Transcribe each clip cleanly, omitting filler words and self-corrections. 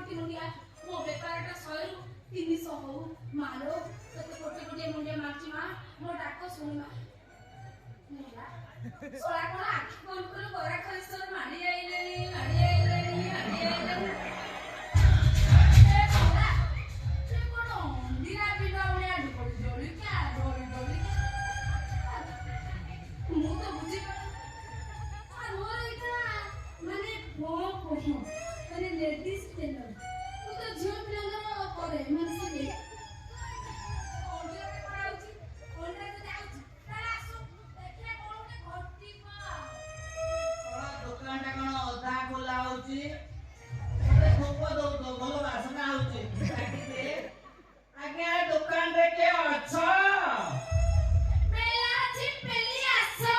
कोटी मुंडिया मो बेपारटा 100 रु 300 हो मारो तते कोटी कोटी मुंडिया मारची मा मो डाको सुनी मा नेला सोला कोन आखि कोन कोन गोरा खरिसर माडी आइले माडी आइले ए सोला से कोन दिना बिना उड़े आडू पड़ी जोली क्या डोली मु तो बुझी आ मोर इटा माने वो कोही माने लेडीज टेलर मु तो झियो पिलांगर करे माने से ओंडे कराउची ओंडे तो जाउची तारा आसु देखले कोन के घटी पा ओला दुकानटा कोन अधा खोला होची मते धोप दो दो भलो वासना होची काटी दे आगे दुकान रे के अछ पेला छी पेली आसो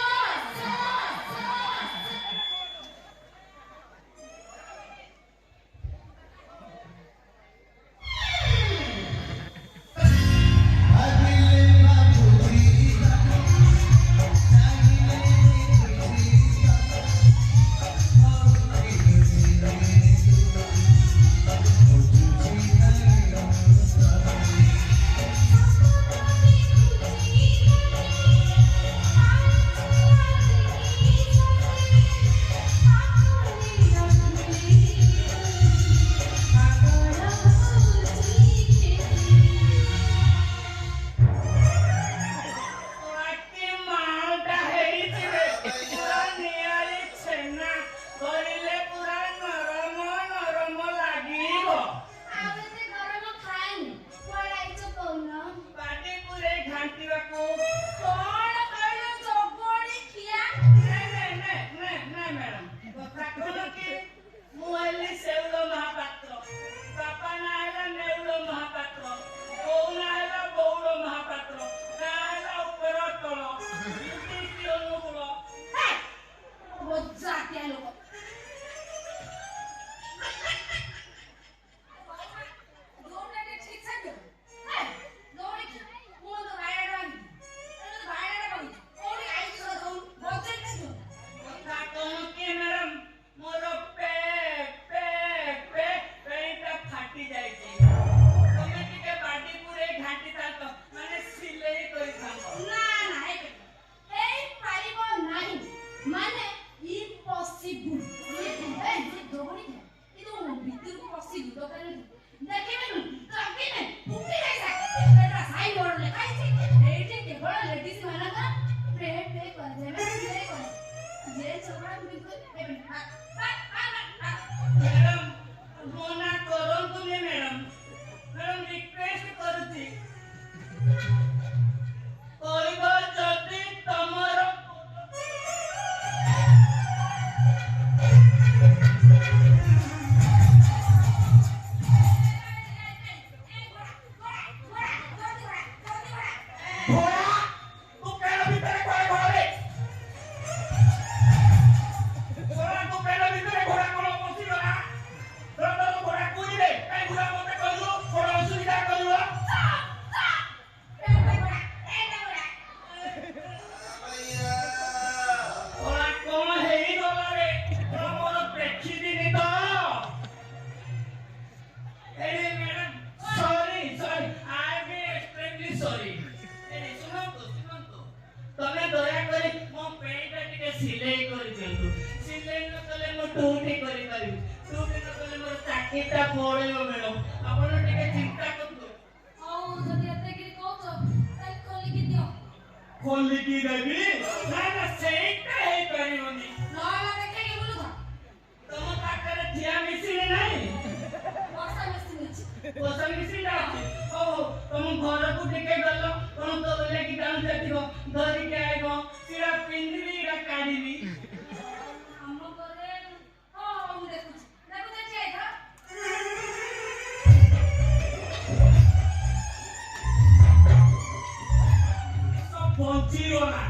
पहुंची हो ना